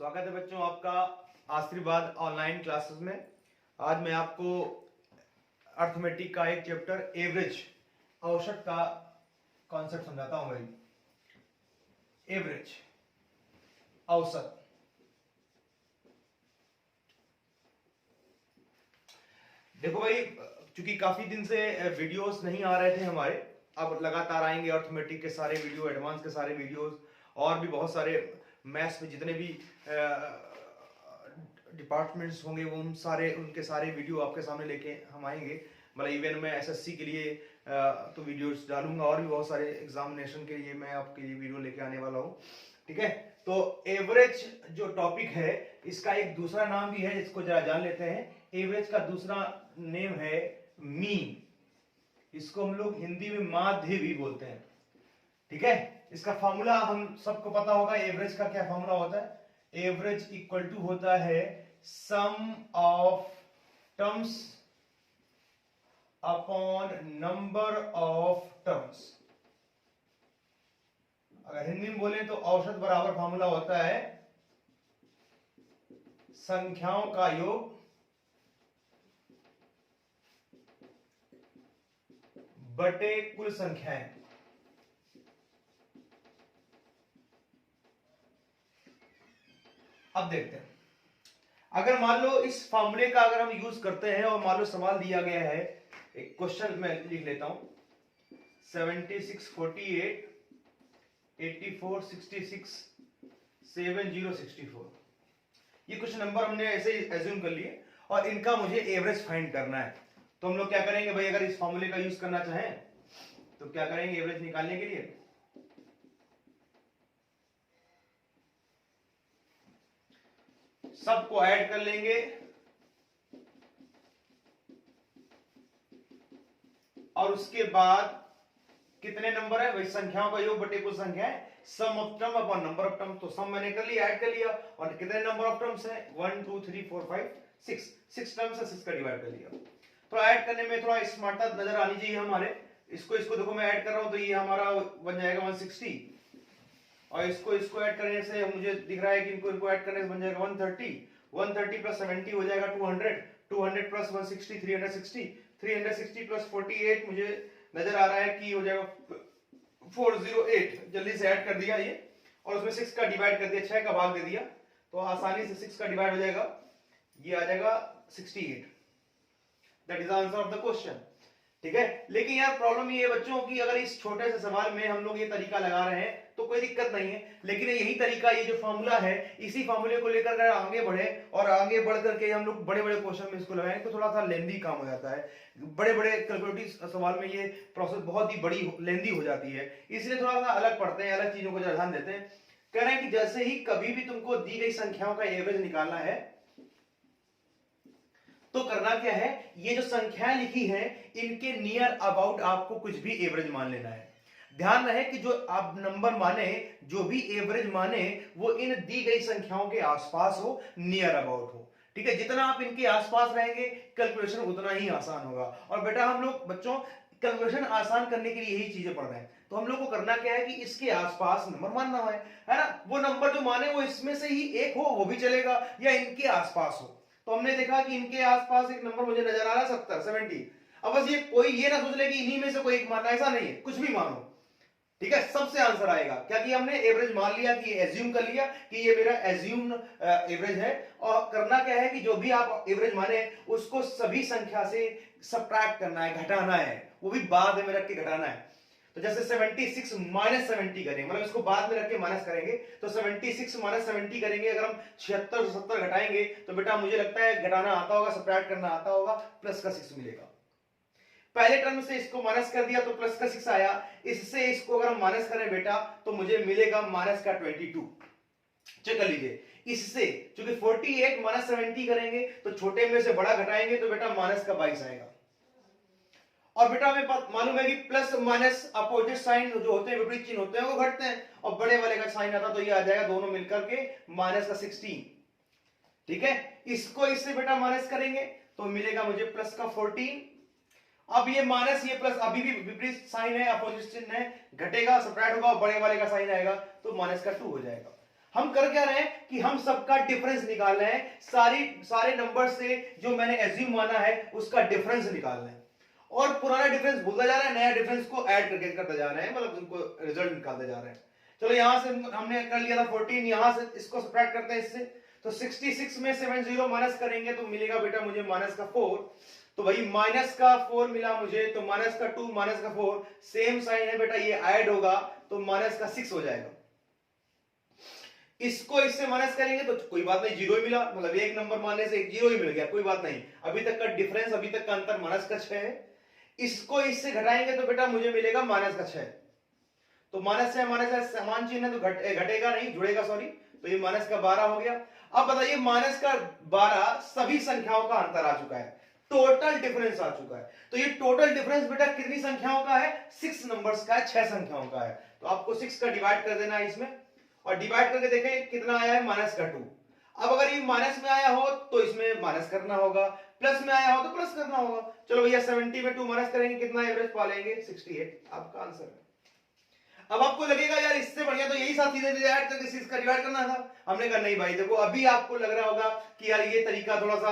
स्वागत है बच्चों आपका आशीर्वाद ऑनलाइन क्लासेस में। आज मैं आपको अर्थमेटिक का एक चैप्टर एवरेज औसत का कॉन्सेप्ट समझाता हूं भाई। एवरेज औसत, देखो भाई, चूंकि काफी दिन से वीडियोस नहीं आ रहे थे हमारे, अब लगातार आएंगे अर्थमेटिक के सारे वीडियो, एडवांस के सारे वीडियोस और भी बहुत सारे मैथ्स में जितने भी डिपार्टमेंट्स होंगे वो उनके सारे वीडियो आपके सामने लेके हम आएंगे। मतलब इवन मैं एसएससी के लिए तो वीडियोस डालूंगा और भी बहुत सारे एग्जामिनेशन के लिए मैं आपके लिए वीडियो लेके आने वाला हूँ। ठीक है, तो एवरेज जो टॉपिक है इसका एक दूसरा नाम भी है जिसको जरा जान लेते हैं। एवरेज का दूसरा नेम है मीन। इसको हम लोग हिंदी में माध्य भी बोलते हैं। ठीक है, इसका फॉर्मूला हम सबको पता होगा। एवरेज का क्या फॉर्मूला होता है? एवरेज इक्वल टू होता है sum of terms upon number of terms. अगर हिंदी में बोले तो औसत बराबर फॉर्मूला होता है संख्याओं का योग बटे कुल संख्याएं। अब देखते हैं, अगर मान लो इस फॉर्मूले का अगर हम यूज करते हैं और मान लो सवाल दिया गया है, एक क्वेश्चन में लिख लेता हूं 76 48 84 66 7064। ये कुछ नंबर हमने ऐसे ही एज्यूम कर लिए और इनका मुझे एवरेज फाइंड करना है। तो हम लोग क्या करेंगे भाई, अगर इस फॉर्मूले का यूज करना चाहें तो क्या करेंगे एवरेज निकालने के लिए? सबको ऐड कर लेंगे और उसके बाद कितने नंबर है भाई, संख्याओं का योग बटे कुल संख्या है, sum of term upon number of term. तो सम मैंने कर लिया, ऐड कर लिया, और कितने नंबर ऑफ टर्म्स है 1 2 3 4 5 6 टर्म्स है, 6 का डिवाइड कर लिया। तो ऐड करने में थोड़ा स्मार्टता नजर आनी चाहिए हमारे। इसको देखो मैं ऐड कर रहा हूं तो ये हमारा बन जाएगा 160, और इसको ऐड करने से मुझे दिख रहा है कि इनको ऐड करने से बन जाएगा 130 प्लस 70 हो जाएगा 200 प्लस 160 360 प्लस 48 मुझे नजर आ रहा है कि हो जाएगा 408। जल्दी से ऐड कर दिया ये, और उसमें 6 का डिवाइड कर दिया, 6 का भाग दे दिया, तो आसानी से 6 का डिवाइड हो जाएगा, ये आ जाएगा 68। That is answer of the question. ठीक है, लेकिन यार प्रॉब्लम ये है बच्चों की, अगर इस छोटे से सवाल में हम लोग ये तरीका लगा रहे हैं तो कोई दिक्कत नहीं है, लेकिन यही तरीका, ये जो फॉर्मूला है, इसी फॉर्मूले को लेकर अगर आगे बढ़े और आगे बढ़ करके हम लोग बड़े बड़े क्वेश्चन में इसको लगाएं तो थोड़ा सा लेंदी काम हो जाता है। बड़े बड़े कैलकुलेटिव सवाल में ये प्रोसेस बहुत ही बड़ी लेंदी हो जाती है, इसलिए थोड़ा सा अलग पढ़ते हैं, अलग चीजों को ध्यान देते हैं। कह रहे हैं कि जैसे ही कभी भी तुमको दी गई संख्याओं का एवरेज निकालना है तो करना क्या है, ये जो संख्याएं लिखी है इनके नियर अबाउट आपको कुछ भी एवरेज मान लेना है। ध्यान रहे कि जो आप नंबर माने, जो भी एवरेज माने, वो इन दी गई संख्याओं के आसपास हो, नियर अबाउट हो। ठीक है, जितना आप इनके आसपास रहेंगे कैलकुलेशन उतना ही आसान होगा। और बेटा हम लोग बच्चों कैलकुलेशन आसान करने के लिए यही चीजें पढ़ रहे हैं, तो हम लोग को करना क्या है कि इसके आसपास नंबर मानना है ना। वो नंबर जो माने वो इसमें से ही एक हो, वो भी चलेगा, या इनके आसपास हो। तो हमने देखा कि इनके आसपास एक नंबर मुझे नजर आ रहा है 70 अब बस ये कोई ये ना सोच ले कि इन्हीं में से कोई एक मानना, ऐसा नहीं है, कुछ भी मानो। ठीक है, सबसे आंसर आएगा, क्या कि हमने एवरेज मान लिया, कि एज्यूम कर लिया कि ये मेरा एज्यूम एवरेज है। और करना क्या है कि जो भी आप एवरेज माने उसको सभी संख्या से सब्ट्रैक्ट करना है, घटाना है, वो भी बाद में रख के घटाना है। तो जैसे 76 माइनस 70 करेंगे, मतलब इसको बाद में रख के माइनस करेंगे, तो 76 माइनस 70 करेंगे। अगर हम 76 से 70 घटाएंगे तो बेटा मुझे लगता है घटाना आता होगा, सब्ट्रैक्ट करना आता होगा, प्लस का 6 मिलेगा। पहले टर्म से इसको माइनस कर दिया तो प्लस का 6 आया, इससे इसको अगर हम माइनस करें बेटा तो मुझे मिलेगा माइनस का 22। चेक कर लीजिए, इससे चूंकि 48 माइनस 70 करेंगे तो छोटे में से बड़ा घटाएंगे तो बेटा माइनस का 22 आएगा। और बेटा हमें मालूम है कि प्लस माइनस अपोजिट साइन जो होते हैं, विपरीत चिन्ह होते हैं, वो घटते हैं, और बड़े वाले का साइन आता तो ये आ जाएगा दोनों मिलकर के माइनस का 16। ठीक है, इसको इससे बेटा माइनस करेंगे तो मिलेगा मुझे प्लस का 14। अब ये माइनस ये प्लस अभी भी विपरीत साइन है, अपोजिट चिन्ह है, घटेगा, सब्ट्रैक्ट होगा, बड़े वाले का साइन आएगा तो माइनस का 2 हो जाएगा। हम कर क्या रहे हैं कि हम सबका डिफरेंस निकाल रहे हैं, सारे नंबर से जो मैंने एज्यूम माना है उसका डिफरेंस निकाल रहे हैं, और पुराना डिफरेंस भूलता जा रहा है, नया डिफरेंस को ऐड करके करते जा रहे हैं, मतलब उनको रिजल्ट निकालते जा रहे हैं। चलो यहां से हमने कर लिया था 14, यहां से इसको सब्ट्रैक्ट करते हैं इससे, तो 66 में 70 माइनस करेंगे तो मिलेगा बेटा मुझे माइनस का 4, तो भाई माइनस का 4 मिला मुझे, तो माइनस का 2 माइनस का 4 सेम साइन है बेटा, ये ऐड होगा तो माइनस का 6 हो जाएगा। इसको इससे माइनस करेंगे तो कोई बात नहीं, जीरो ही मिला, मतलब एक नंबर मानने से एक जीरो ही मिल गया, कोई बात नहीं, अभी तक का डिफरेंस, अभी तक का अंतर माइनस का 6 है। इसको इससे घटाएंगे तो बेटा मुझे मिलेगा माइनस का 6, तो माइनस है समान चिन्ह है तो घटेगा नहीं, जुड़ेगा सॉरी, तो ये माइनस का 12 हो गया। अब बताइए माइनस का 12 सभी संख्याओं का अंतर आ चुका है, टोटल डिफरेंस आ चुका है, तो ये टोटल डिफरेंस बेटा कितनी संख्याओं का है, 6 नंबर्स का है, 6 संख्याओं का है, तो आपको 6 का डिवाइड कर देना है इसमें, और डिवाइड करके देखें कितना आया है, माइनस का 2। अब अगर ये माइनस में आया हो तो इसमें माइनस करना होगा, प्लस में आया हो तो प्लस करना होगा। चलो भैया 70 में 2 माइनस करेंगे कितना एवरेज पा लेंगे, 68, आपका आंसर है। अब आपको लगेगा यार इससे बढ़िया तो यही साथ सीधे सीधे ऐड करके 6 का डिवाइड करना था, हमने कहा नहीं भाई देखो, अभी आपको लग रहा होगा कि यार ये तरीका थोड़ा सा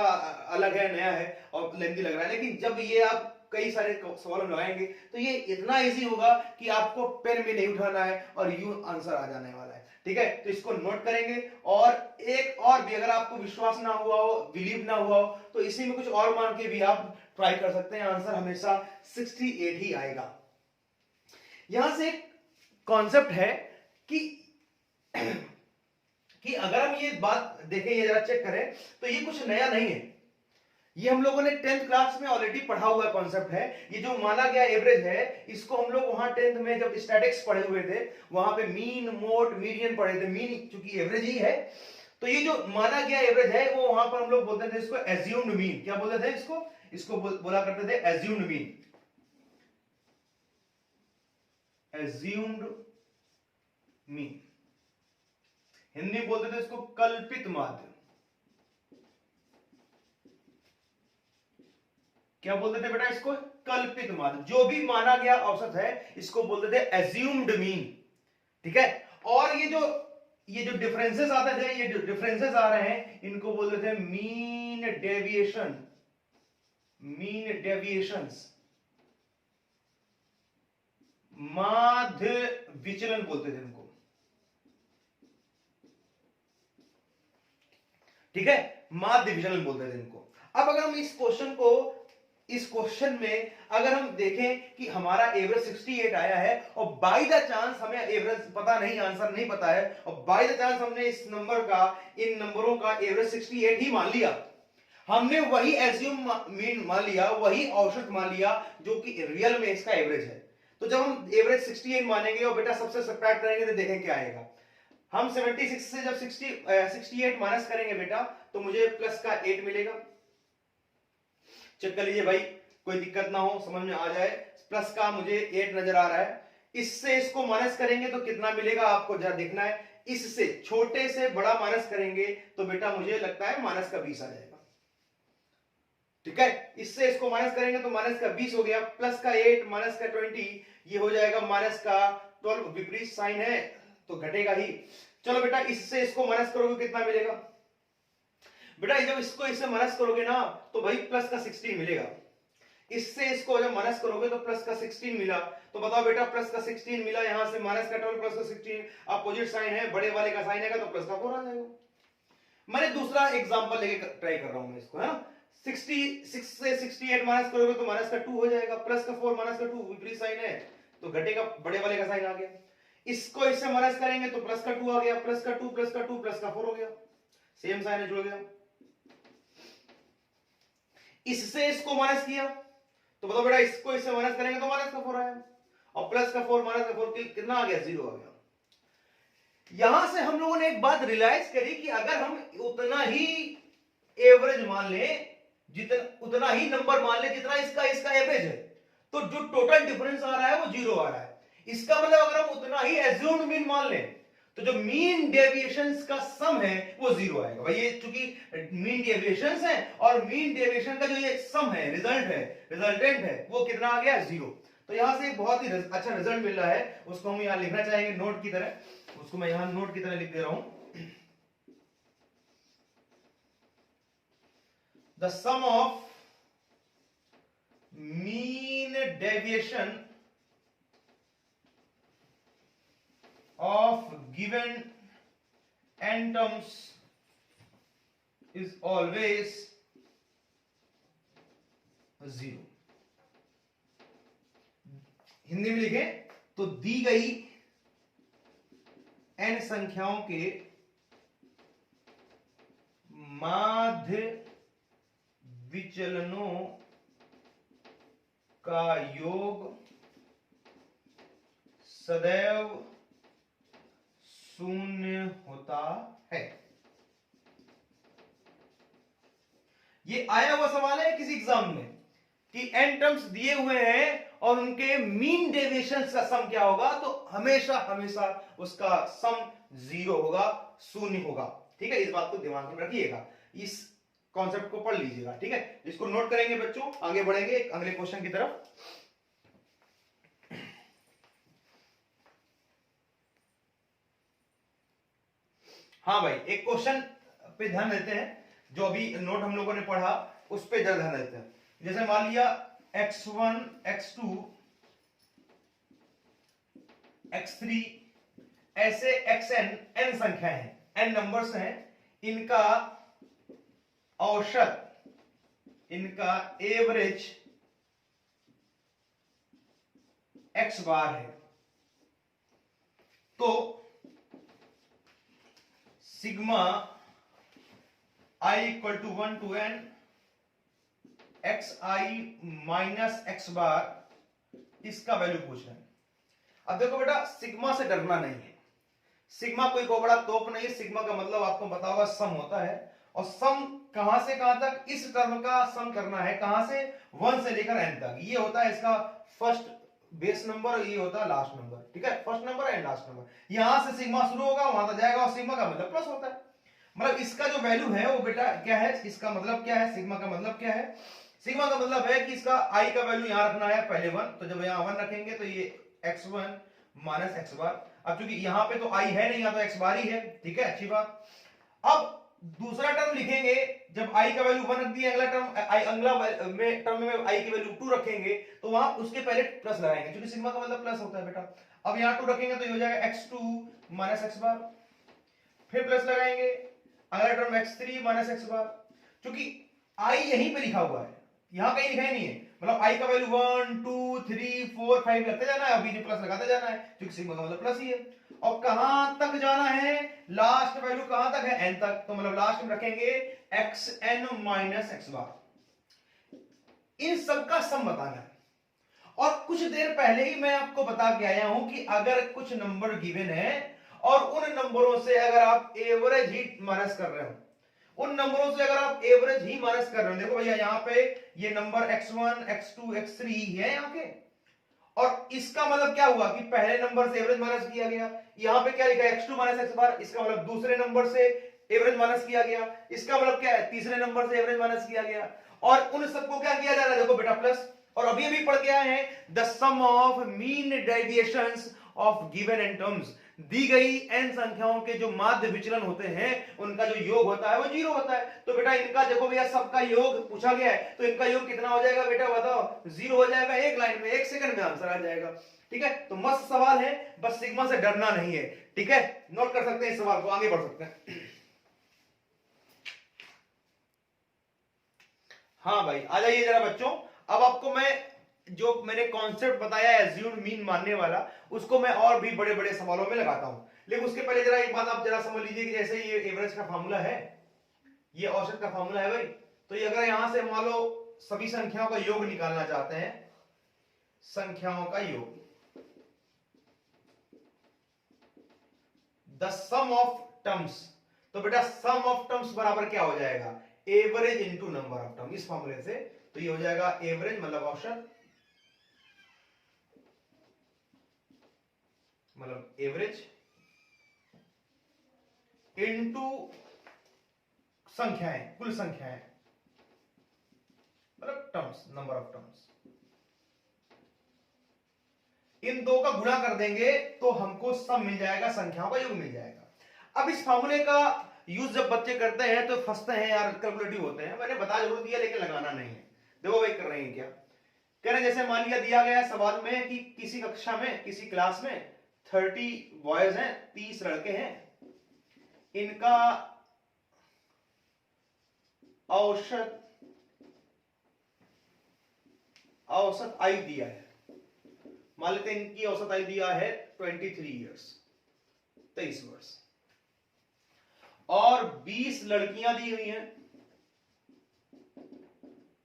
अलग है, नया है और लेंथी लग रहा है, लेकिन जब ये आप कई सारे सवाल लगाएंगे तो ये इतना इजी होगा कि आपको पेन भी नहीं उठाना है और यूं आंसर आ जाने वाला है। ठीक है, तो इसको नोट करेंगे, और एक और भी अगर आपको विश्वास ना हुआ हो, बिलीव ना हुआ हो, तो इसी में कुछ और मान के भी आप ट्राई कर सकते हैं, आंसर हमेशा 68 ही आएगा। यहां से कॉन्सेप्ट है कि अगर हम ये बात देखें, ये जरा चेक करें, तो ये कुछ नया नहीं है, ये हम लोगों ने 10th क्लास में ऑलरेडी पढ़ा हुआ कॉन्सेप्ट है। ये जो माना गया एवरेज है, इसको हम लोग वहां 10th में जब स्टैटिक्स पढ़े हुए थे, वहां पे मीन मोड मीडियन पढ़े थे, मीन चूंकि एवरेज ही है, तो ये जो माना गया एवरेज है वो वहां पर हम लोग बोलते थे इसको एज्यूम्ड मीन। क्या बोलते थे इसको बोला करते थे assumed mean, assumed mean, Hindi में बोलते थे इसको कल्पित माध्य। क्या बोलते थे बेटा इसको, कल्पित माध्य, जो भी माना गया औसत है इसको बोलते थे एज्यूम्ड मीन। ठीक है, और ये जो डिफरेंसेस आते थे, ये जो डिफरेंसेस आ रहे हैं इनको बोलते थे मीन डेविएशन, मीन डेविएशंस, माध्य विचलन बोलते थे इनको। ठीक है, माध्य विचलन बोलते थे इनको। अब अगर हम इस क्वेश्चन में अगर हम देखें कि हमारा एवरेज 68 आया है, और बाय द चांस हमें एवरेज पता नहीं, आंसर नहीं पता है, और बाय द चांस हमने इस नंबर का, इन नंबरों का एवरेज 68 ही मान लिया, हमने वही एज्यूम मीन मान लिया, वही औसत मान लिया जो कि रियल में इसका एवरेज है, तो जब हम एवरेज 68 मानेंगे और बेटा सबसे सब्ट्रैक्ट करेंगे तो देखें क्या आएगा। हम 76 से जब 68 माइनस करेंगे बेटा तो मुझे प्लस का 8 मिलेगा। चेक कर लीजिए भाई, कोई दिक्कत ना हो, समझ में आ जाए, प्लस का मुझे 8 नजर आ रहा है। इससे इसको माइनस करेंगे तो कितना मिलेगा आपको जरा देखना है, इससे छोटे से बड़ा माइनस करेंगे तो बेटा मुझे लगता है माइनस का 20 आ जाएगा। ठीक है, इससे इसको माइनस करेंगे तो माइनस का 20 हो गया, प्लस का 8 माइनस का 20, ये हो जाएगा माइनस का 12, विपरीत साइन है तो घटेगा ही। चलो बेटा इससे इसको माइनस करोगे कितना मिलेगा बेटा, जब इसको इससे माइनस करोगे ना तो भाई प्लस का 16 मिलेगा, इससे इसको जब माइनस करोगे तो प्लस का 16 मिला, तो बताओ बेटा प्लस का 16 मिला, यहां से माइनस का 12 प्लस का 16, अपोजिट साइन है, बड़े वाले का साइन है तो प्लस का 4 आ जाएगा। मैंने दूसरा एग्जांपल लेके ट्राई कर रहा हूं मैं इसको, है ना, 66 से 68 माइनस करोगे तो माइनस का 2 हो जाएगा, प्लस का 4 माइनस का 2, विपरीत साइन है तो घटेगा, बड़े वाले का साइन आ गया। इसको इससे माइनस करेंगे तो प्लस का 2 आ गया, प्लस का 2 प्लस का 2 प्लस का 4 हो गया, सेम साइन है जुड़ गया। इससे इसको माइनस किया तो बताओ बेटा इसको इससे माइनस करेंगे तो माइनस का 4 आया, और प्लस का 4 माइनस का 4 कितना आ गया, 0 आ गया। यहां से हम लोगों ने एक बात रियलाइज करी कि अगर हम उतना ही एवरेज मान लें, उतना ही नंबर मान लें जितना इसका एवरेज है, तो जो टोटल डिफरेंस आ रहा है वो 0 आ रहा है। इसका मतलब अगर हम उतना ही एज्यूम्ड मीन मान लें तो जो मीन डेविएशंस का सम है वो 0 आएगा। भाई ये चूंकि मीन डेविएशंस है और मीन डेविएशन का जो ये सम है, रिजल्टेंट है वो कितना आ गया, 0। तो यहां से एक बहुत ही अच्छा रिजल्ट मिल रहा है, उसको हम यहां लिखना चाहेंगे नोट की तरह, उसको मैं यहां नोट की तरह लिख दे रहा हूं। The sum of mean deviation of given n terms is always 0। Hindi में लिखें तो दी गई n संख्याओं के माध्य विचलनों का योग सदैव शून्य होता है। ये आया हुआ सवाल है किसी एग्जाम में कि n टर्म्स दिए हुए हैं और उनके मीन डेविएशन का सम क्या होगा, तो हमेशा हमेशा उसका सम 0 होगा, शून्य होगा। ठीक है, इस बात को दिमाग में रखिएगा, इस कॉन्सेप्ट को पढ़ लीजिएगा। ठीक है, इसको नोट करेंगे बच्चों, आगे बढ़ेंगे अगले क्वेश्चन की तरफ। हाँ भाई, एक क्वेश्चन पे ध्यान देते हैं, जो अभी नोट हम लोगों ने पढ़ा उस पे ध्यान देते हैं। जैसे मान लिया x1 x2 x3 ऐसे xn n संख्याएं हैं, n नंबर्स हैं, इनका औसत, इनका एवरेज x बार है। तो sigma i equal to 1 to n xi minus x bar, इसका वैल्यू पूछ रहे हैं। अब देखो बेटा, सिग्मा से डरना नहीं है, सिग्मा कोई को बड़ा तोप नहीं है। सिग्मा का मतलब आपको पता होगा सम होता है, और सम कहां से कहां तक, इस टर्म का सम करना है, कहां से, 1 से लेकर n तक। ये होता है इसका फर्स्ट बेस नंबर, ये होता है लास्ट नंबर। ठीक है, first number and last number, यहां से सिग्मा शुरू होगा वहां तक जाएगा, और सिग्मा का मतलब प्लस होता है। मतलब इसका जो वैल्यू है वो बेटा क्या है, इसका मतलब क्या है, सिग्मा का मतलब क्या है, सिग्मा का मतलब है कि इसका i का वैल्यू यहां रखना है पहले 1, तो जब यहां 1 रखेंगे तो ये x1 माइनस x बार। अब चूंकि यहां पे तो i है नहीं, यहां तो x बार ही है। ठीक है, अच्छी बात। अब दूसरा टर्म लिखेंगे, जब i का वैल्यू 1 रख दिया, अगला टर्म में i की वैल्यू 2 रखेंगे, तो वहां उसके पहले प्लस लगाएंगे, क्योंकि सिग्मा का मतलब प्लस होता है बेटा। अब यहां 2 रखेंगे तो ये हो जाएगा x2 माइनस x बार, फिर प्लस लगाएंगे, अगला टर्म x3 माइनस x बार। क्योंकि i यहीं पे लिखा हुआ है, यहां कहीं लिखा ही नहीं है, मतलब i का वैल्यू 1 2 3 4 5 लगते जाना है, अभी जो प्लस लगाते जाना है, क्योंकि सिग्मा का मतलब प्लस ही है। और कहां तक जाना है, लास्ट वैल्यू कहां तक है, n तक, तो मतलब लास्ट में रखेंगे xn माइनस x बार। इन सब का सम बताना है। और कुछ देर पहले ही मैं आपको बता के आया हूं कि अगर कुछ नंबर गिवन है और उन नंबरों से अगर आप एवरेज ही माइनस कर रहे हो, उन नंबरों से अगर आप एवरेज ही माइनस कर रहे हो, देखो भैया यहाँ पे ये नंबर x1 x2 x3 है यहाँ के, और इसका मतलब क्या हुआ कि पहले नंबर से एवरेज माइनस किया गया। यहाँ पे क्या लिखा है, x2 माइनस x बार, इसका मतलब दूसरे नंबर से एवरेज माइनस किया गया। इसका मतलब क्या है, तीसरे नंबर से एवरेज माइनस किया गया, और उन सबको क्या किया जा रहा है, देखो बेटा प्लस। और अभी अभी पढ़ के आए हैं the sum of mean deviations of given n terms, दी गई n संख्याओं के जो माध्य विचलन होते हैं उनका जो योग होता है वो 0 होता है। तो बेटा इनका देखो भैया सबका योग पूछा गया है, तो इनका योग कितना हो जाएगा बेटा बताओ, 0 हो जाएगा, एक लाइन में 1 सेकंड में आंसर आ जाएगा। ठीक है, तो मस्त सवाल है, बस सिग्मा से डरना नहीं है। ठीक है, नोट कर सकते हैं इस सवाल को, आगे बढ़ सकते हैं। हाँ भाई, आ जाइए जरा बच्चों। अब आपको मैं जो मैंने कॉन्सेप्ट बताया एज्यूम्ड मीन मानने वाला, उसको मैं और भी बड़े बड़े सवालों में लगाता हूं। लेकिन उसके पहले जरा एक बात आप जरा समझ लीजिए कि जैसे ये एवरेज का फार्मूला है, ये औसत का फार्मूला है भाई, तो ये अगर यहां से मान लो सभी संख्याओं का योग निकालना चाहते हैं, संख्याओं का योग, द सम ऑफ टर्म्स, तो बेटा सम ऑफ टर्म्स बराबर क्या हो जाएगा, average into number of term, इस फॉर्मूले से। तो ये हो जाएगा एवरेज मतलब औसत, मतलब एवरेज इनटू संख्याएं, कुल संख्याएं, मतलब टर्म्स, नंबर ऑफ टर्म्स। इन दो का गुणा कर देंगे तो हमको सम मिल जाएगा, संख्याओं का योग मिल जाएगा। अब इस फार्मूले का यूज जब बच्चे करते हैं तो फंसते हैं यार, कैलकुलेटिव होते हैं। मैंने बता जरूर दिया लेकिन लगाना नहीं है। देखो भाई कर रहे हैं क्या, कह रहे जैसे मान लिया दिया गया सवाल में कि किसी कक्षा में किसी क्लास में 30 बॉयज हैं, 30 लड़के हैं, इनका औसत आयु दिया है। मान लेते हैं इनकी औसत आयु दिया है 23 ईयर्स, 23 वर्ष, और 20 लड़कियां दी हुई हैं,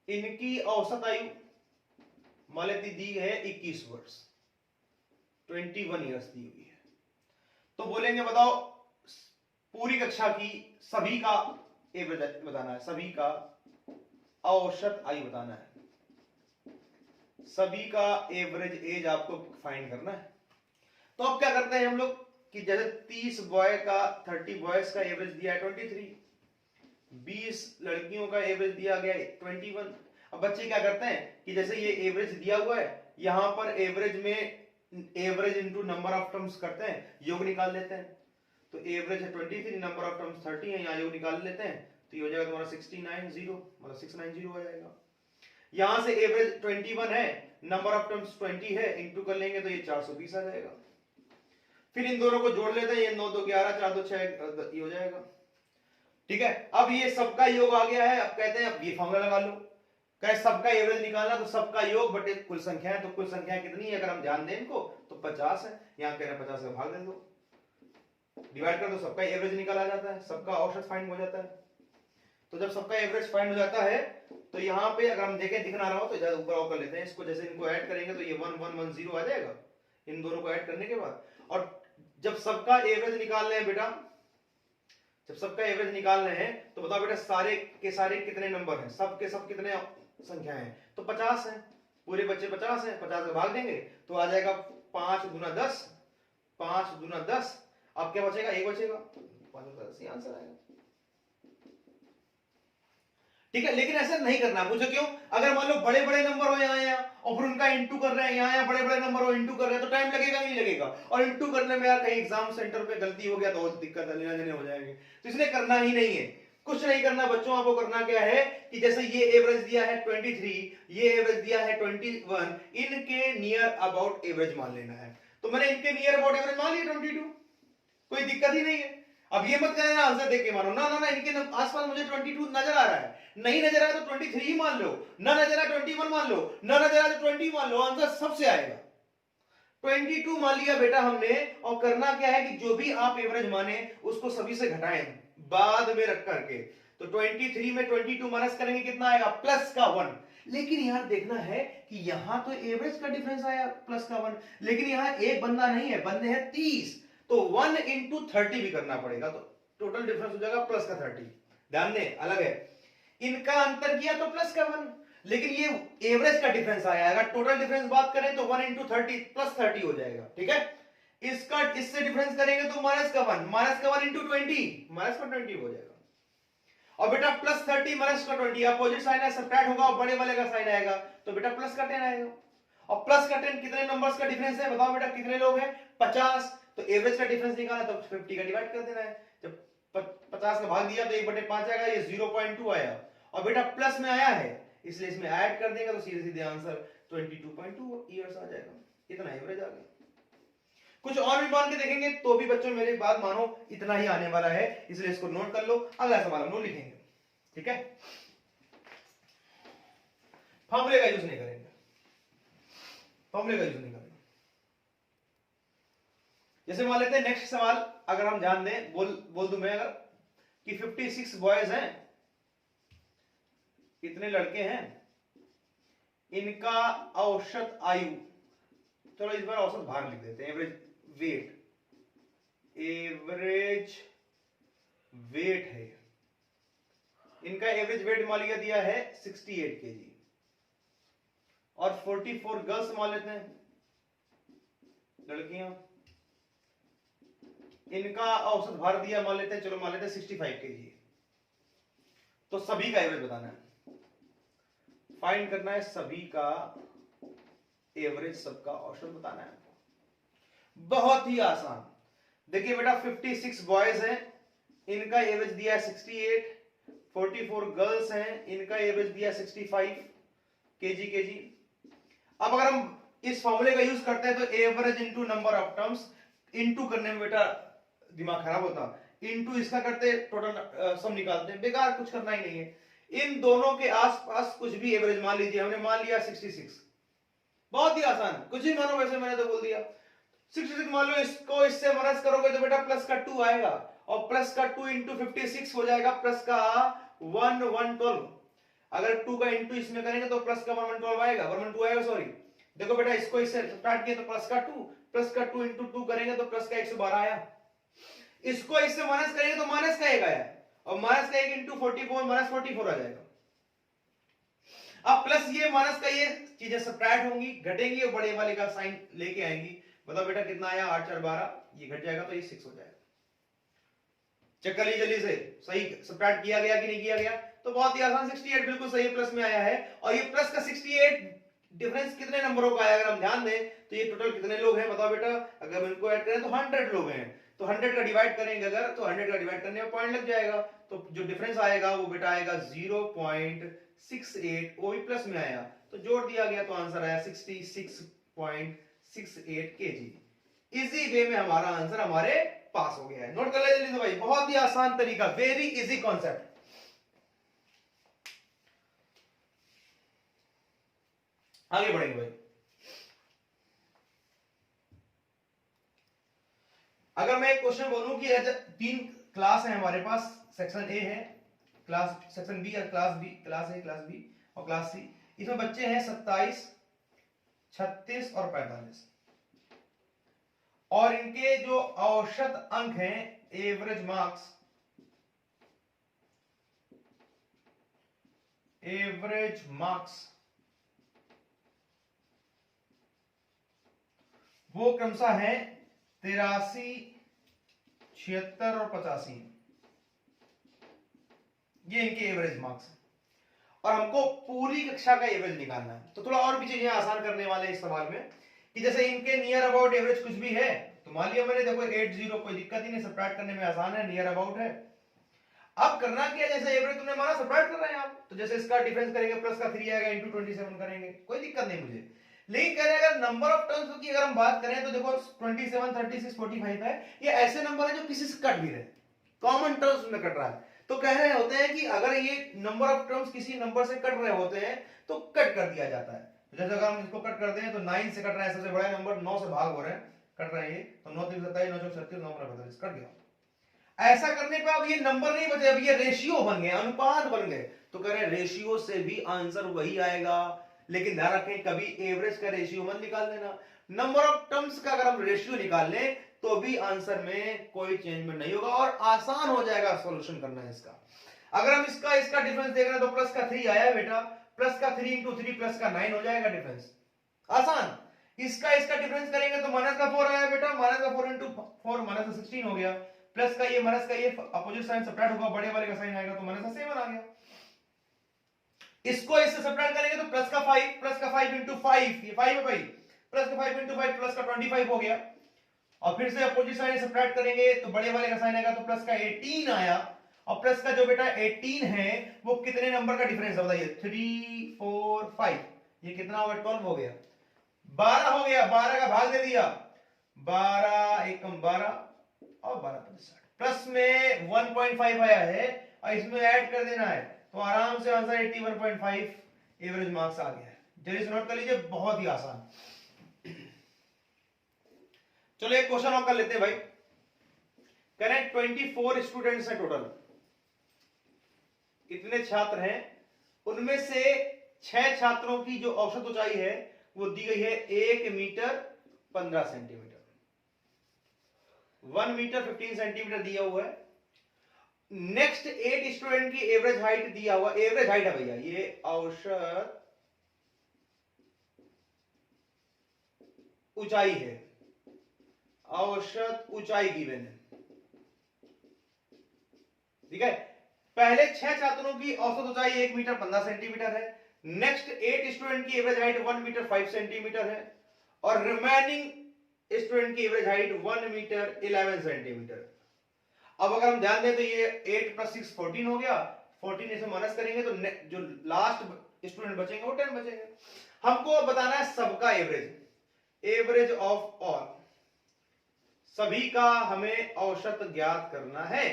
इनकी औसत आयु मान लेते दी है 21 वर्ष, 21 ईयर्स दी हुई है। तो बोलेंगे बताओ पूरी कक्षा की सभी का एवरेज बताना है, सभी का औसत आयु बताना है, सभी का एवरेज एज आपको फाइंड करना है। तो अब क्या करते हैं हम लोग कि जैसे 30 बॉय का 30 बॉयज का एवरेज दिया है 23, 20 लड़कियों का एवरेज दिया गया है 21। अब बच्चे क्या करते हैं कि जैसे ये एवरेज दिया हुआ है, यहां पर एवरेज में average into number of terms करते हैं, योग निकाल लेते हैं। तो एवरेज है 23, नंबर ऑफ टर्म्स 30 है, यहां योग निकाल लेते हैं तो ये हो जाएगा तुम्हारा 690, मतलब 690 हो जाएगा। यहां से एवरेज 21 है, नंबर ऑफ टर्म्स 20 है, इंटू कर लेंगे तो ये 420 आ जाएगा। फिर इन दोनों को जोड़ लेते हैं, ये 9 2 11, 4 2 6 ये हो जाएगा। ठीक है, अब ये सबका योग आ गया है। अब कहते हैं अब ये फॉर्मूला लगा लो, कहे सबका एवरेज निकालना तो सबका योग बटे कुल संख्या है। तो कुल संख्या कितनी है अगर हम ध्यान दें इनको तो 50 है। यहां कह रहे हैं 50 का भाग दे दो, डिवाइड कर दो, सबका एवरेज निकाला जाता है, सबका औसत फाइंड हो जाता है। तो जब सबका एवरेज फाइंड हो जाता है तो यहाँ पे अगर हम देखें दिख ना रहा हो तो ज्यादा ऊपर कर लेते हैं इसको, जैसे इनको ऐड करेंगे तो ये 1110 आ जाएगा इन दोनों को ऐड करने के बाद। और जब सबका एवरेज निकालना है बेटा, जब सबका एवरेज निकालना है तो बताओ बेटा सारे के सारे कितने नंबर हैं, सब के सब कितने संख्या है, तो 50 है, पूरे बच्चे 50 है, 50 का भाग देंगे तो आ जाएगा 5 दूना 10, 5 दूना 10। अब क्या बचेगा, एक बचेगा, 5 दूना 10 आंसर आएगा। ठीक है, लेकिन ऐसा नहीं करना, पूछो क्यों? अगर मान लो बड़े बड़े नंबर हो यहाँ और फिर उनका इंटू कर रहे हैं, यहाँ बड़े बड़े नंबर हो इंटू कर रहे हैं तो टाइम लगेगा नहीं लगेगा, और इंटू करने में यार कहीं एग्जाम सेंटर पे गलती हो गया तो और दिक्कत लेना देने हो जाएंगे, तो इसलिए करना ही नहीं है। कुछ नहीं करना बच्चों, आपको करना क्या है कि जैसे ये एवरेज दिया है 23, ये एवरेज दिया है 21, इनके नियर अबाउट एवरेज मान लेना है। तो मैंने इनके नियर अबाउट एवरेज मान लिया 22, कोई दिक्कत ही नहीं है। अब ये मत कहना आंसर देख के मानो, ना ना ना इनके आसपास मुझे 22 नजर आ रहा है, नहीं नजर आया तो 23 ही मान लो, ना नजर आया 21 मान लो, ना नजर आया तो 20 मान लो, आंसर सबसे आएगा। 22 मान लिया बेटा हमने, और करना क्या है कि जो भी आप एवरेज माने उसको सभी से घटाएं बाद में रख करके। तो 23 में 22 माइनस करेंगे कितना आएगा, प्लस का 1। लेकिन यार देखना है कि यहां तो एवरेज का डिफरेंस आया प्लस का 1, लेकिन यहां एक बंदा नहीं है, बंदे हैं 30, तो 1 इंटू 30 भी करना पड़ेगा, तो टोटल डिफरेंस हो जाएगा प्लस का 30। ध्यान दें, अलग है, इनका अंतर किया तो प्लस का 1, लेकिन ये एवरेज का डिफरेंस आया, अगर टोटल डिफरेंस बात करें तो 1 इंटू 30 प्लस 30 हो जाएगा। ठीक है, इसका इससे डिफरेंस करेंगे तो माइनस का 1, माइनस का 1 इंटू 20, माइनस का 20 हो जाएगा। और बेटा प्लस 30 माइनस का 20, अपोजिट साइन है, सब्ट्रैक्ट होगा और बड़े वाले का साइन आएगा, तो बेटा प्लस का 10 आएगा। और प्लस का 10 कितने नंबर्स का डिफरेंस है बताओ बेटा, कितने लोग हैं 50, तो एवरेज का डिफरेंस निकालना तो 50 का डिवाइड कर देना है, जब 50 का भाग दिया तो 1/5 आएगा, ये 0.2 आया, और बेटा प्लस में आया है इसलिए इसमें ऐड कर देंगे तो सीधे सीधे आंसर 22.2 ईयर्स आ जाएगा, इतना एवरेज आ गया। कुछ और भी मान के देखेंगे तो भी बच्चों मेरी बात मानो इतना ही आने वाला है, इसलिए इसको नोट कर लो, अगला सवाल हम लोग लिखेंगे। ठीक है, फॉर्मूले का यूज नहीं करेंगे, फॉर्मूले का यूज नहीं करेंगे। जैसे मान लेते हैं नेक्स्ट सवाल, अगर हम ध्यान दें, बोल दूं मैं अगर कि 56 बॉयज हैं, कितने लड़के हैं, इनका औसत आयु, चलो इस बार औसत भार लिख देते हैं, एवरेज वेट, एवरेज वेट है, इनका एवरेज वेट मान लिया दिया है 68 kg, और 44 गर्ल्स मान लेते हैं लड़कियां, इनका औसत भार दिया मान लेते हैं, चलो मान लेते हैं 65 kg। तो सभी का एवरेज बताना है, फाइंड करना है सभी का एवरेज, सबका औसत बताना है। बहुत ही आसान, देखिए बेटा 56 बॉयज हैं, इनका एवरेज दिया है 68, 44 गर्ल्स हैं, इनका एवरेज दिया 65 केजी। अब अगर हम इस फॉर्मूले का यूज करते हैं तो average into number of terms, into करने में बेटा दिमाग खराब होता, इनटू इसका करते टोटल सम निकालते हैं, बेकार, कुछ करना ही नहीं है। इन दोनों के आसपास कुछ भी एवरेज मान लीजिए, हमने मान लिया 66, बहुत ही आसान, कुछ ही मानो, वैसे मैंने तो बोल दिया 66 मान लो, इसको इससे माइनस करोगे तो बेटा प्लस का 2 आएगा, और प्लस का 2 इंटू 56 हो जाएगा प्लस का 112। अगर 2 का इंटू इसमें करेंगे तो प्लस का 112 आएगा, 112 आएगा, सॉरी। देखो बेटा इसको इससे स्टार्ट किया तो प्लस का 2 इंटू 2 करेंगे तो प्लस का 112 आया, इसको इससे माइनस करेंगे तो माइनस का 1 आया, और माइनस का 1 इंटू 44 माइनस 44 आ जाएगा। अब प्लस ये माइनस का ये चीजें सब्ट्रैक्ट होंगी, घटेंगी, और बड़े वाले का साइन लेके आएंगी। बताओ बेटा कितना आया, 8 4 12, ये घट जाएगा तो ये 6 हो जाएगा। चेक कर लीजिए जल्दी से, सही सब्ट्रैक्ट किया गया कि नहीं किया गया, तो बहुत ही आसान, 68 बिल्कुल सही प्लस में आया है। और ये प्लस का 68 डिफरेंस कितने नंबरों का आया, अगर हम ध्यान दें तो ये टोटल कितने लोग हैं, बताओ बेटा, अगर हम इनको ऐड करें तो 100 लोग हैं, तो 100 का डिवाइड करेंगे अगर, तो 100 का डिवाइड करने में पॉइंट लग जाएगा, तो जो डिफरेंस आएगा वो बेटा आएगा 0.68, वो भी प्लस में आया तो जोड़ दिया गया, तो आंसर आया 66.68 केजी। इजी वे में हमारा आंसर हमारे पास हो गया है। नोट कर लीजिए भाई, बहुत ही आसान तरीका, वेरी इजी कॉन्सेप्ट। आगे बढ़ेंगे भाई। अगर मैं एक क्वेश्चन बोलूं कि 3 क्लास है हमारे पास, सेक्शन ए है, class section B, class B, class A, class B और क्लास सी, इसमें बच्चे हैं 27, 36 और 45, और इनके जो औसत अंक हैं, एवरेज मार्क्स, वो क्रमशः है 83, 76 और 85, ये इनके एवरेज मार्क्स हैं। और हमको पूरी कक्षा का एवरेज निकालना है, तो थोड़ा और भी चीजें आसान करने वाले हैं इस सवाल में, कि जैसे इनके नियर अबाउट एवरेज कुछ भी है, तो मान लिया मैंने, देखो 80, कोई दिक्कत ही नहीं, सब्ट्रैक्ट करने में आसान है, नियर अबाउट है। अब करना क्या, जैसे एवरेज तुमने माना, सब्ट्रैक्ट कर रहे हैं आप, तो जैसे इसका डिफरेंस करेंगे, प्लस का 3 आएगा, इंटू 27 करेंगे, कोई दिक्कत नहीं मुझे। लेकिन कह रहे हैं अगर नंबर ऑफ टर्म्स की अगर हम बात करें तो देखो 27, 36, 45 है, ये ऐसे नंबर है जो किसी से कट भी रहे, कॉमन टर्म्स में कट रहा है, तो कह रहे होते हैं कि अगर ये नंबर ऑफ टर्म्स किसी नंबर से कट रहे होते हैं तो कट कर दिया जाता है। जैसे अगर हम इसको कट करते हैं तो 9 से कट रहा है, सबसे बड़ा नंबर, 9 से भाग हो रहे हैं, कट रहे हैं, तो 9 3 27, 9 4 36, 9 45 कट गया। ऐसा करने पे अब ये नंबर नहीं बचे, अब ये रेशियो बन गए, अनुपात बन गए, तो कह रहे हैं रेशियो से भी आंसर वही आएगा, लेकिन ध्यान रखें कभी एवरेज का रेशियो मत निकाल लेना। नंबर ऑफ टर्म्स का अगर हम रेशियो निकाल लें तो भी आंसर में कोई चेंजमेंट नहीं होगा और आसान हो जाएगा सॉल्यूशन करना है इसका। अगर हम इसका डिफरेंस देख रहे हैं तो प्लस का 3 आया बेटा, प्लस का 3 इंटू 3 प्लस का 9 हो जाएगा डिफरेंस, आसान। इसका डिफरेंस करेंगे तो माइनस का 4 आया बेटा, माइनस का 4 इंटू 4 माइनस का 16 हो गया, प्लस का ये माइनस का ये अपोजिट साइन सब्ट्रैक्ट होगा, बड़े वाले का साइन आएगा तो माइनस का 7 आ गया। इसको इससे सब्ट्रैक्ट करेंगे तो प्लस का 5 इंटू 5, ये 5 है भाई, प्लस का 5 इंटू 5 प्लस का 25 हो गया, और फिर से अपोजिट साइन सब्ट्रैक्ट करेंगे तो बड़े वाले का साइन आएगा तो प्लस का 18 आया, और प्लस का जो बेटा 18 है वो कितने नंबर का डिफरेंस है बताइए, 3 4 5, ये कितना होगा, 12 हो गया, 12 हो गया, 12 का भाग दे दिया, 12 एकम 12 और 12 50, प्लस में 1.5 आया है और इसमें ऐड कर देना है, तो आराम से आंसर 81.5 एवरेज मार्क्स आ गया है। जल्दी से नोट कर लीजिए, बहुत ही आसान। चलो एक क्वेश्चन और कर लेते हैं भाई। कह रहे हैं 24 स्टूडेंट्स हैं टोटल, कितने छात्र हैं, उनमें से 6 छात्रों की जो औसत ऊंचाई है वो दी गई है 1 मीटर 15 सेंटीमीटर, 1 मीटर 15 सेंटीमीटर दिया हुआ है। नेक्स्ट 8 स्टूडेंट की एवरेज हाइट दिया हुआ, एवरेज हाइट है भैया, ये औसत ऊंचाई है, औसत ऊंचाई गिवन है, ठीक है। पहले 6 छात्रों की औसत ऊंचाई 1 मीटर 15 सेंटीमीटर है, नेक्स्ट 8 स्टूडेंट की एवरेज हाइट 1 मीटर 5 सेंटीमीटर है, और रिमेनिंग स्टूडेंट की एवरेज हाइट 1 मीटर 11 सेंटीमीटर। अब अगर हम ध्यान दें तो ये 8 + 6 14 हो गया, 14 इसमें माइनस करेंगे तो जो लास्ट स्टूडेंट बचेंगे वो 10 बचेंगे। हमको बताना है सबका एवरेज, एवरेज ऑफ ऑल, सभी का हमें औसत ज्ञात करना है।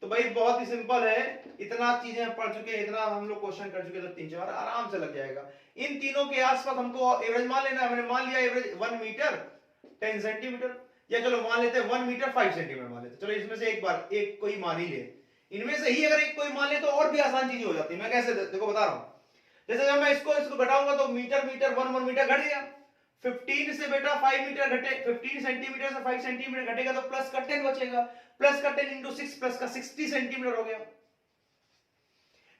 तो भाई बहुत ही सिंपल है, इतना चीजें हम पढ़ चुके हैं, इतना हम लोग क्वेश्चन कर चुके हैं, तो 3-4 आराम से लग जाएगा। इन तीनों के आसपास हमको एवरेज मान लेना है। मैंने मान लिया एवरेज 1 मीटर 10 सेंटीमीटर, या चलो मान लेते हैं 1 मीटर 5 सेंटीमीटर मान लेते, चलो इसमें से एक कोई मान ही ले, इनमें से ही अगर एक कोई मान ले तो और भी आसान चीजें हो जाती है। मैं कैसे देखो बता रहा हूं, जैसे जब मैं इसको घटाऊंगा तो मीटर 1 मीटर घट गया, 15 से बेटा 5 मीटर घटे, 15 सेंटीमीटर से 5 सेंटीमीटर घटेगा तो प्लस का 10 बचेगा, प्लस का 10 इंटू 6 प्लस का 60 सेंटीमीटर हो गया।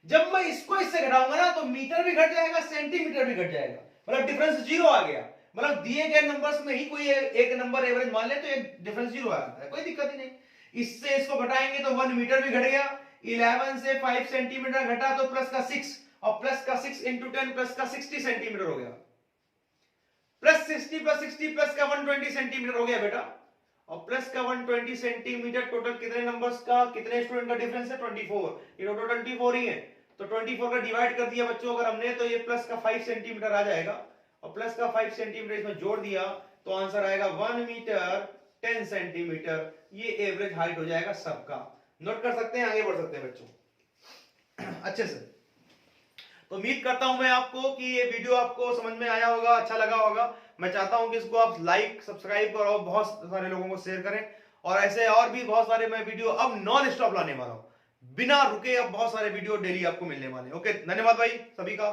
जब मैं इसको इससे घटाऊंगा ना तो मीटर भी घट जाएगा, सेंटीमीटर भी घट जाएगा, मतलब डिफरेंस जीरो आ गया। मतलब दिए गए नंबर्स में ही कोई एक नंबर एवरेज मान ले तो एक डिफरेंस जीरो आ जाता है, कोई दिक्कत ही नहीं। इससे इसको घटाएंगे तो 1 मीटर भी घट गया, 11 से 5 सेंटीमीटर घटा तो प्लस का 6, और प्लस का 6 इंटू 10 प्लस का 60 सेंटीमीटर हो गया, प्लस 60 प्लस 60 प्लस का 120 सेंटीमीटर हो गया बेटा। और प्लस का 120 सेंटीमीटर टोटल कितने नंबर्स का, कितने स्टूडेंट का डिफरेंस है 24, ये टोटल 24 ही है, तो 24 का डिवाइड कर दिया बच्चों अगर हमने, तो ये प्लस का 5 सेंटीमीटर आ जाएगा, और प्लस का 5 सेंटीमीटर इसमें जोड़ दिया तो आंसर आएगा 1 मीटर 10 सेंटीमीटर। ये एवरेज हाइट हो जाएगा सबका। नोट कर सकते हैं, आगे बढ़ सकते हैं बच्चों अच्छे से। तो उम्मीद करता हूं मैं आपको कि ये वीडियो आपको समझ में आया होगा, अच्छा लगा होगा। मैं चाहता हूं कि इसको आप लाइक सब्सक्राइब करो और बहुत सारे लोगों को शेयर करें, और ऐसे और भी बहुत सारे मैं वीडियो अब नॉन स्टॉप लाने वाला हूं, बिना रुके अब बहुत सारे वीडियो डेली आपको मिलने वाले हैं। ओके, धन्यवाद भाई सभी का।